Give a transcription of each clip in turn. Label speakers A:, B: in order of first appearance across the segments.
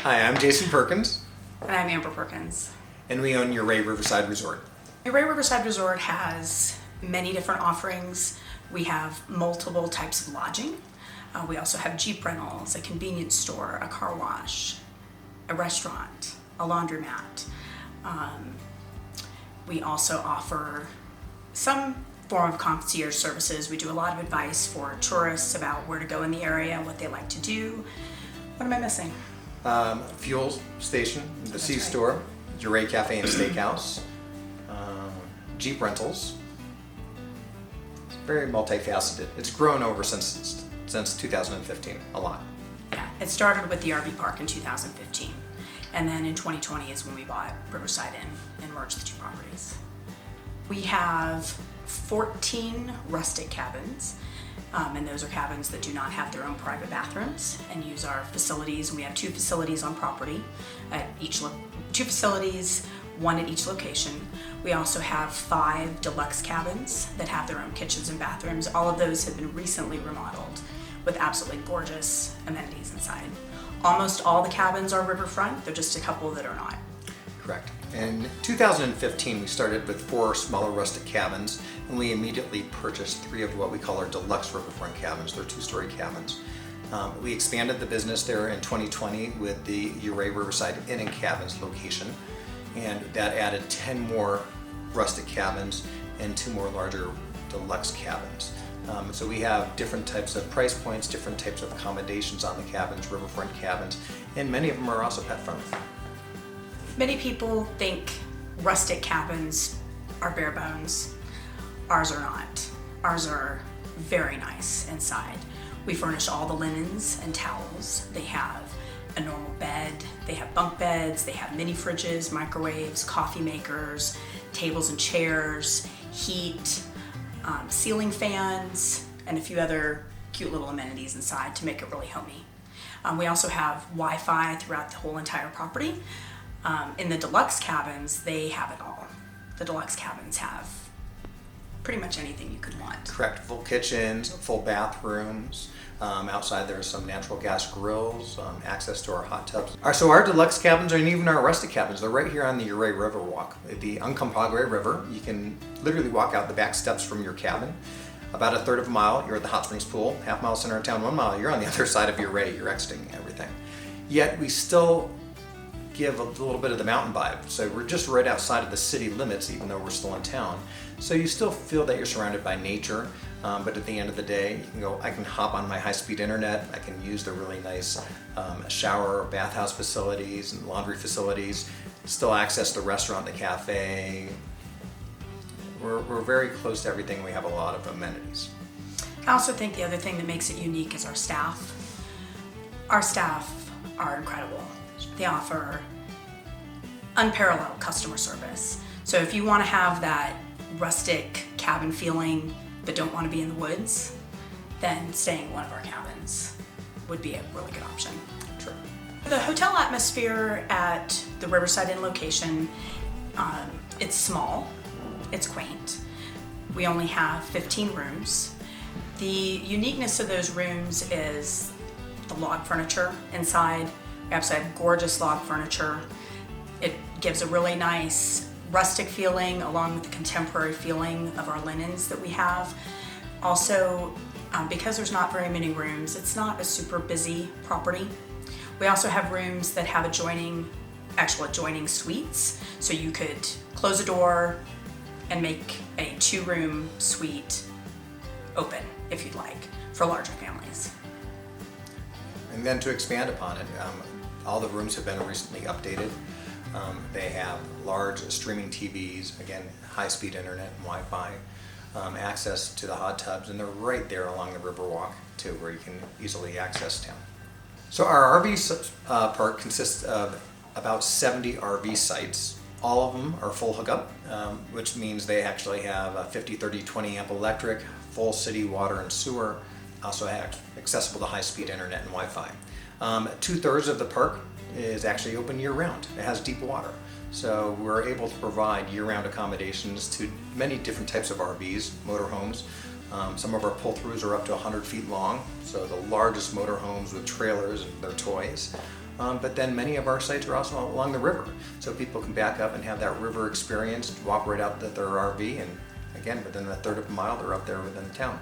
A: Hi, I'm Jason Perkins.
B: And I'm Amber Perkins.
A: And we own Ouray Riverside Resort.
B: Ouray Riverside Resort has many different offerings. We have multiple types of lodging. We also have Jeep rentals, a convenience store, a car wash, a restaurant, a laundromat. We also offer some form of concierge services. We do a lot of advice for tourists about where to go in the area, what they like to do. What am I missing?
A: Fuel station, the C
B: right.
A: store, Ouray Café and Steakhouse, Jeep rentals. It's very multifaceted. It's grown over since 2015, a lot.
B: Yeah, it started with the RV park in 2015. And then in 2020 is when we bought Riverside Inn and merged the two properties. We have 14 rustic cabins, and those are cabins that do not have their own private bathrooms and use our facilities. And we have two facilities on property at two facilities, one at each location. We also have 5 deluxe cabins that have their own kitchens and bathrooms. All of those have been recently remodeled with absolutely gorgeous amenities inside. Almost all the cabins are riverfront. There are just a couple that are not.
A: Correct. In 2015, we started with 4 smaller rustic cabins, and we immediately purchased 3 of what we call our deluxe riverfront cabins. They're 2-story cabins. We expanded the business there in 2020 with the Ouray Riverside Inn and Cabins location, and that added 10 more rustic cabins and 2 more larger deluxe cabins. So we have different types of price points, different types of accommodations on the cabins, riverfront cabins, and many of them are also pet friendly.
B: Many people think rustic cabins are bare bones. Ours are not. Ours are very nice inside. We furnish all the linens and towels. They have a normal bed, they have bunk beds, they have mini fridges, microwaves, coffee makers, tables and chairs, heat, ceiling fans, and a few other cute little amenities inside to make it really homey. We also have Wi-Fi throughout the whole entire property. In the deluxe cabins, they have it all. The deluxe cabins have pretty much anything you could want.
A: Correct. Full kitchens, full bathrooms. Outside there's some natural gas grills, access to our hot tubs. So our deluxe cabins and even our rustic cabins, they're right here on the Ouray River walk. The Uncompahgre River, you can literally walk out the back steps from your cabin. About a third of a mile, you're at the hot springs pool. Half mile center of town, 1 mile, you're on the other side of Ouray, you're exiting everything. Yet we still give a little bit of the mountain vibe. So we're just right outside of the city limits, even though we're still in town. So you still feel that you're surrounded by nature, but at the end of the day, you can go, I can hop on my high-speed internet, I can use the really nice shower, bathhouse facilities and laundry facilities, still access the restaurant, the cafe. We're very close to everything. We have a lot of amenities.
B: I also think the other thing that makes it unique is our staff. Our staff are incredible. They offer unparalleled customer service. So if you want to have that rustic cabin feeling but don't want to be in the woods, then staying in one of our cabins would be a really good option.
A: True.
B: The hotel atmosphere at the Riverside Inn location, it's small, it's quaint. We only have 15 rooms. The uniqueness of those rooms is the log furniture inside. We also have gorgeous log furniture. It gives a really nice rustic feeling along with the contemporary feeling of our linens that we have. Also, because there's not very many rooms, it's not a super busy property. We also have rooms that have adjoining suites. So you could close a door and make a 2-room suite open if you'd like for larger families.
A: And then to expand upon it, all the rooms have been recently updated. They have large streaming TVs, again, high-speed internet and Wi-Fi, access to the hot tubs, and they're right there along the Riverwalk too, where you can easily access town. So our RV park consists of about 70 RV sites. All of them are full hookup, which means they actually have a 50, 30, 20 amp electric, full city water and sewer, also accessible to high-speed internet and Wi-Fi. 2/3 of the park is actually open year-round. It has deep water. So we're able to provide year-round accommodations to many different types of RVs, motorhomes. Some of our pull-throughs are up to 100 feet long, so the largest motorhomes with trailers and their toys. but then many of our sites are also along the river, so people can back up and have that river experience, walk right out to their RV, and again, within a third of a mile, they're up there within the town.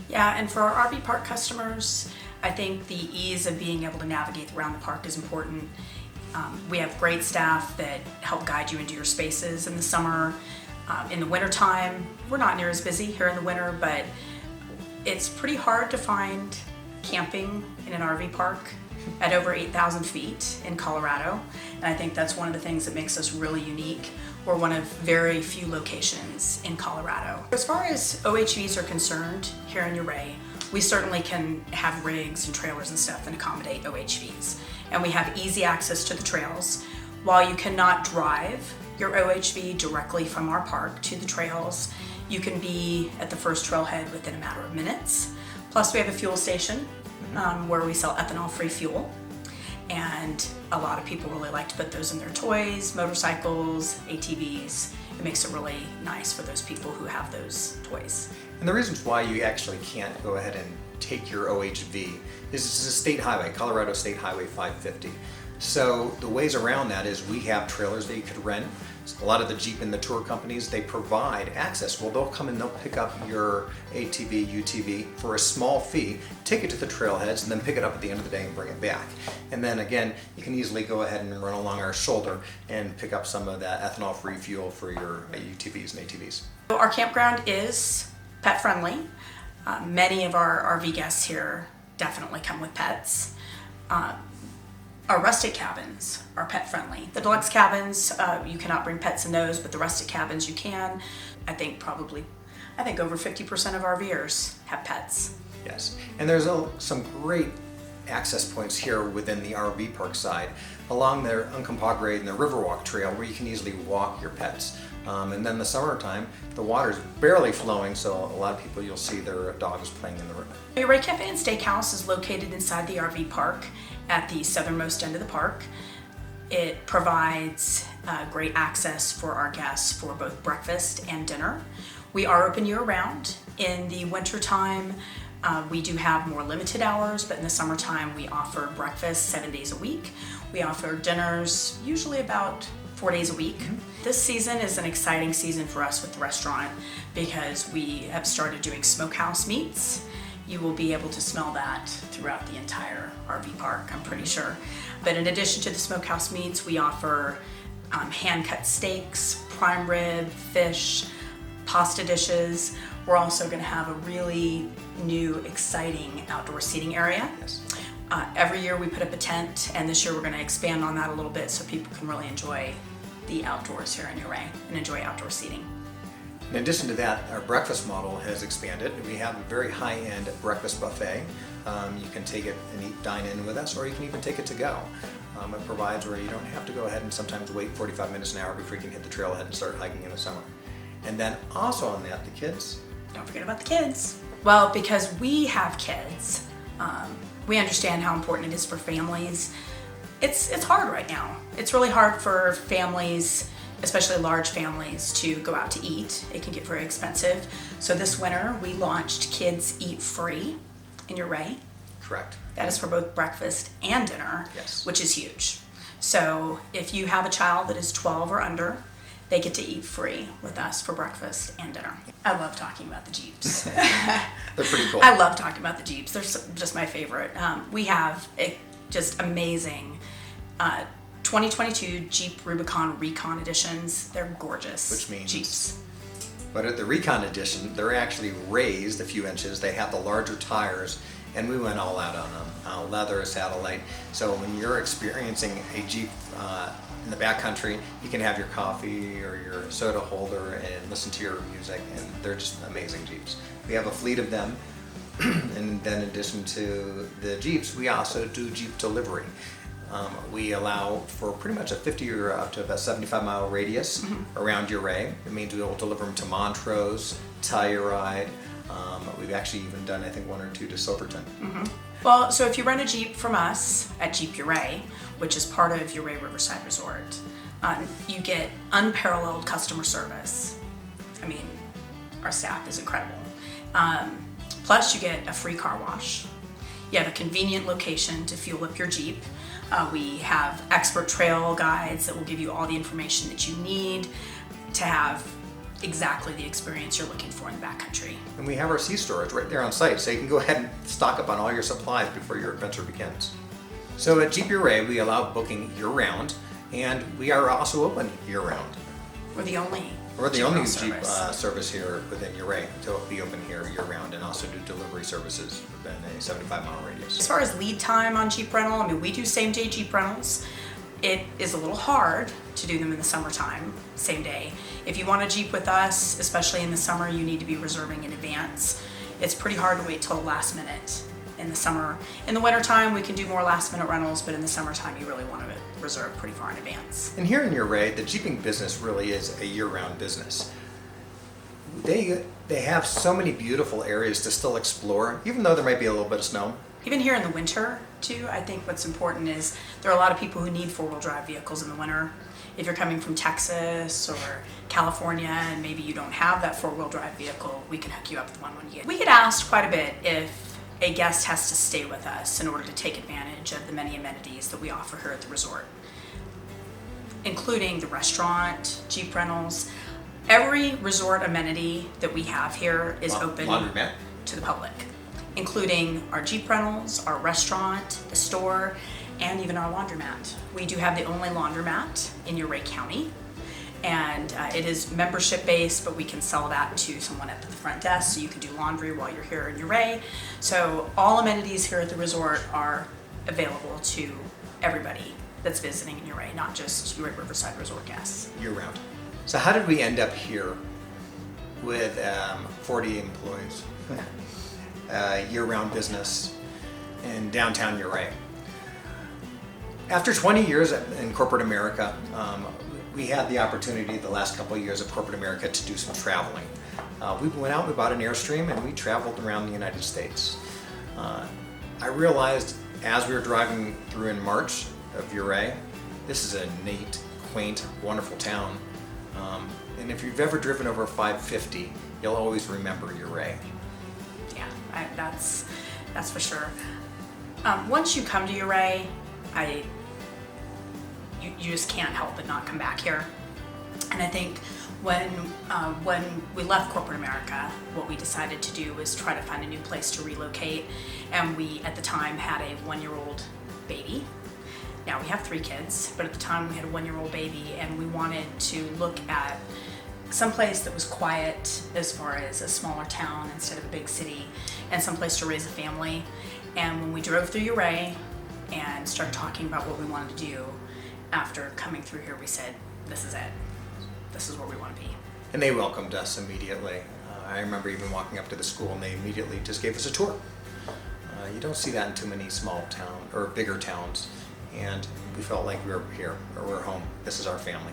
B: Yeah, and for our RV park customers, I think the ease of being able to navigate around the park is important. We have great staff that help guide you into your spaces in the summer. In the wintertime, we're not near as busy here in the winter, but it's pretty hard to find camping in an RV park at over 8,000 feet in Colorado. And I think that's one of the things that makes us really unique. We're one of very few locations in Colorado. As far as OHVs are concerned here in Ouray, we certainly can have rigs and trailers and stuff that accommodate OHVs. And we have easy access to the trails. While you cannot drive your OHV directly from our park to the trails, you can be at the first trailhead within a matter of minutes. Plus we have a fuel station where we sell ethanol-free fuel. And a lot of people really like to put those in their toys, motorcycles, ATVs. It makes it really nice for those people who have those toys.
A: And the reasons why you actually can't go ahead and take your OHV is it's a state highway, Colorado State Highway 550. So the ways around that is we have trailers that you could rent. A lot of the Jeep and the tour companies, they provide access. Well, they'll come and they'll pick up your ATV, UTV for a small fee, take it to the trailheads, and then pick it up at the end of the day and bring it back. And then again, you can easily go ahead and run along our shoulder and pick up some of that ethanol-free fuel for your UTVs and ATVs.
B: Our campground is pet friendly. Many of our RV guests here definitely come with pets. Our rustic cabins are pet friendly. The deluxe cabins, you cannot bring pets in those, but the rustic cabins you can. I think over 50% of RVers have pets.
A: Yes, and there's some great access points here within the RV park side, along the Uncompahgre and the Riverwalk Trail, where you can easily walk your pets. And then the summertime, the water's barely flowing, so a lot of people, you'll see their dogs playing in the river.
B: Ouray Café and Steakhouse is located inside the RV park at the southernmost end of the park. It provides great access for our guests for both breakfast and dinner. We are open year-round. In the wintertime, we do have more limited hours, but in the summertime, we offer breakfast 7 days a week. We offer dinners usually about 4 days a week. This season is an exciting season for us with the restaurant because we have started doing smokehouse meats. You will be able to smell that throughout the entire RV park, I'm pretty sure. But in addition to the smokehouse meats, we offer hand-cut steaks, prime rib, fish, pasta dishes. We're also going to have a really new, exciting outdoor seating area.
A: Yes.
B: Every year we put up a tent, and this year we're going to expand on that a little bit so people can really enjoy the outdoors here in Ouray and enjoy outdoor seating.
A: In addition to that, our breakfast model has expanded. We have a very high-end breakfast buffet. You can take it and dine in with us, or you can even take it to go. It provides where you don't have to go ahead and sometimes wait 45 minutes, an hour before you can hit the trailhead and start hiking in the summer. And then also on that, the kids.
B: Don't forget about the kids. Well, because we have kids, we understand how important it is for families. It's hard right now. It's really hard for families, especially large families, to go out to eat. It can get very expensive. So this winter, we launched Kids Eat Free in Ouray.
A: Correct.
B: That is for both breakfast and dinner,
A: Yes.
B: which is huge. So if you have a child that is 12 or under, they get to eat free with us for breakfast and dinner. I love talking about the Jeeps.
A: They're pretty cool.
B: I love talking about the Jeeps. They're just my favorite. We have just amazing 2022 Jeep Rubicon Recon editions. They're gorgeous.
A: Which means
B: Jeeps.
A: But at the Recon Edition, they're actually raised a few inches. They have the larger tires, and we went all out on them. Leather, satellite. So when you're experiencing a Jeep in the backcountry, you can have your coffee or your soda holder and listen to your music, and they're just amazing Jeeps. We have a fleet of them, and then in addition to the Jeeps, we also do Jeep delivery. We allow for pretty much a 50 or up to about 75-mile radius around Ouray. It means we will deliver them to Montrose, Telluride. We've actually even done, I think, 1 or 2 to Silverton.
B: Well, so if you rent a Jeep from us at Jeep Ouray, which is part of Ouray Riverside Resort, you get unparalleled customer service. I mean, our staff is incredible. Plus, you get a free car wash. You have a convenient location to fuel up your Jeep. We have expert trail guides that will give you all the information that you need to have exactly the experience you're looking for in the backcountry.
A: And we have our sea storage right there on site, so you can go ahead and stock up on all your supplies before your adventure begins. So at Jeep Ouray, we allow booking year-round, and we are also open year-round.
B: We're the only
A: Jeep service here within Ouray to be open here year-round, and also do delivery services within a 75-mile radius.
B: As far as lead time on Jeep rental, I mean, we do same-day Jeep rentals. It is a little hard to do them in the summertime, same day. If you want a Jeep with us, especially in the summer, you need to be reserving in advance. It's pretty hard to wait till the last minute in the summer. In the wintertime, we can do more last-minute rentals, but in the summertime, you really want to reserve pretty far in advance.
A: And here in Ouray, the Jeeping business really is a year-round business. They have so many beautiful areas to still explore, even though there might be a little bit of snow.
B: Even here in the winter, too, I think what's important is there are a lot of people who need four-wheel drive vehicles in the winter. If you're coming from Texas or California and maybe you don't have that four-wheel drive vehicle, we can hook you up with one when you get. We get asked quite a bit if a guest has to stay with us in order to take advantage of the many amenities that we offer here at the resort, including the restaurant, Jeep rentals. Every resort amenity that we have here is open
A: Laundromat.
B: to the public, including our Jeep rentals, our restaurant, the store, and even our laundromat. We do have the only laundromat in Ouray County, and it is membership based, but we can sell that to someone at the front desk, so you can do laundry while you're here in Ouray. So all amenities here at the resort are available to everybody that's visiting in Ouray, not just Ouray Riverside Resort guests.
A: Year-round. So how did we end up here with 40 employees, year-round business in downtown Ouray? After 20 years in corporate America, we had the opportunity the last couple of years of corporate America to do some traveling. We went out, we bought an Airstream, and we traveled around the United States. I realized as we were driving through in March of Ouray, this is a neat, quaint, wonderful town. And if you've ever driven over 550, you'll always remember Ouray.
B: Yeah, that's for sure. Once you come to Ouray, you just can't help but not come back here. And I think when we left corporate America, what we decided to do was try to find a new place to relocate. And we, at the time, had a 1-year-old baby. Now we have 3 kids, but at the time we had a 1-year-old baby, and we wanted to look at someplace that was quiet as far as a smaller town instead of a big city, and someplace to raise a family. And when we drove through Ouray and started talking about what we wanted to do, after coming through here, we said, this is it. This is where we want to be.
A: And they welcomed us immediately. I remember even walking up to the school, and they immediately just gave us a tour. You don't see that in too many small town or bigger towns. And we felt like we were here, or we're home. This is our family.